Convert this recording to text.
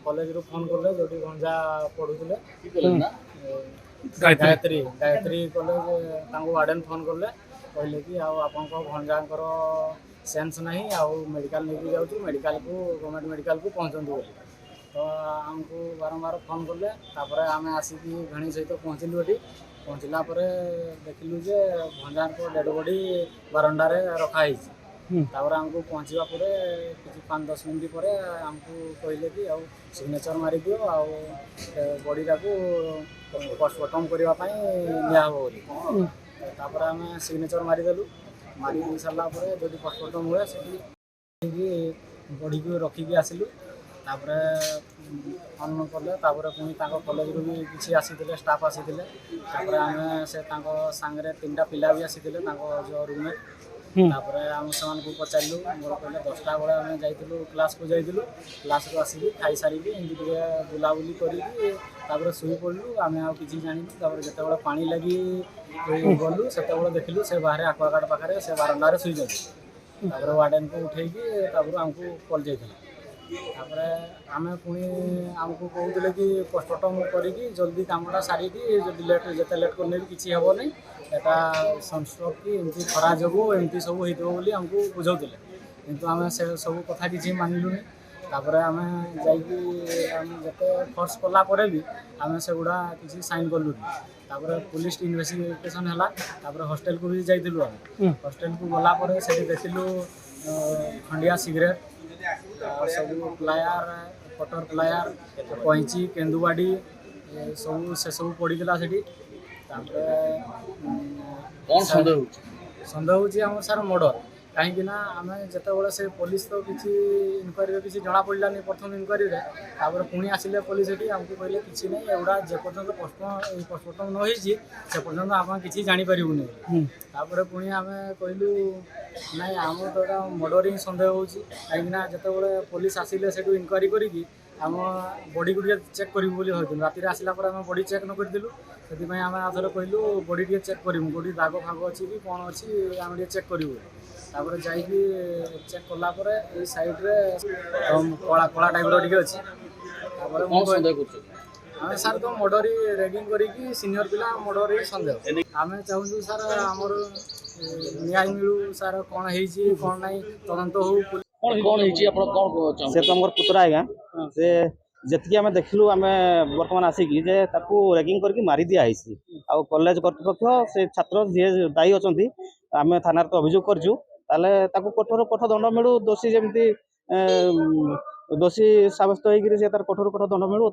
College रू phone कले जो गंजा पढ़ुले Gayatri Gayatri college warden phone कले कहले कि आप भंजाकर सेन्स नहीं मेडिकल लेके जाऊँ मेडिकल को गवर्नमेंट मेडिकल को पहुँचती बोली तो आमको बारंबार फोन कले आम आसिक घणी सहित पहुँचलु ये पहुँचला देखिलु जे भंजार को डेड बॉडी बारंडारे रखाई आमको पहुँचवा कि 5-10 मिनट पर आमको कहले कि सिग्नेचर मारी दियो बॉडीटा को पोस्टमार्टम करने बोली आम सिग्नेचर मारिदेलु मारी सारा जो पोस्टमार्टम हुए से बॉडी को रखिकी आसिलु फोन कले पुणी कॉलेज रू भी किसी आसी स्टाफ आसी आम से सांगे 3टा पिला भी आसी जो रूममेट आम से पचारू मोर कहले 10टा बेले आम जाइलु क्लास को जाइलु क्लास को आसिक खाई सारिकी एमती बुलाबुली कर शुई पड़ू आम कि जानू जो पा लगी गलु से देखिलु से बाहर आक्वागार्ड पाखे से बारंडार शुई जाती वार्डन को उठेकी आमको कल जाइए आम पुणी आमको कहते कि पोस्टमार्टम करी जल्दी कमटा सारिकी जल्दी लेट जिते लेट करने किसी हेब नहीं यहाँ सनस्ट्रोक कि एमती खरा जो एमती सब होती आमको बुझाते किंतु आम से सब कथा किसी मानिलुनि आम जाते फोर्स कलापर भी आम से गुड़ा किसी साइन कलुनि पुलिस इन्वेस्टिगेशन है हॉस्टेल को भी जाइलु आम हॉस्टेल को गलापर से देखिलु खंडिया सिगरेट सब प्लायर कटर प्लायर कैंची केंदुबाड़ी सब से सब पड़ीला से सन्देह हो सार मर्डर कहीं आम जिते से पुलिस तो किसी इनक्वारी किसी जना पड़ानी प्रथम इनक्वारी पुणी आसिले पुलिस ये आमको कहले कि नहीं एगुड़ा जेपर्यंत पोस्टमार्टम न हो से पर्यटन आप किसी जापरूनी पुणी आम कहलु नाई आम तो मर्डर ही सन्देह हो कहीं जिते पुलिस आसिले से इनक्वारी करी आम बॉडी को चेक करूँ राति आसला आम बॉडी चेक न करूँ से आम आधर कहलु बॉडी टे चेक करूँ बॉडी दाग फाग अच्छी कि कौन अच्छी आम चेक करूँ जाकि चेक कलापर ये सैड्रे कला कला टाइप टे अच्छी आम सार तो मर्डर ही रेगिंग करी सीनियर पिला मर्डर ही सन्देह आम चाहूँ सार आमर न्याय मिलू सार कौन है कौन ना तदंत हो से तो मोर पुतरा आज्ञा से जी आम देखलु आम बर्तमान आसिक जे रेगिंग करके मारी दिखाई आ कॉलेज कर्तृपक्ष से छात्र जी दायी अच्छा आम थाना तो अभियोग करछु कठोर कठोर दंड मिलू दोषी जमी दोषी सब्यस्त होकर कठोर कठोर दंड मिलू।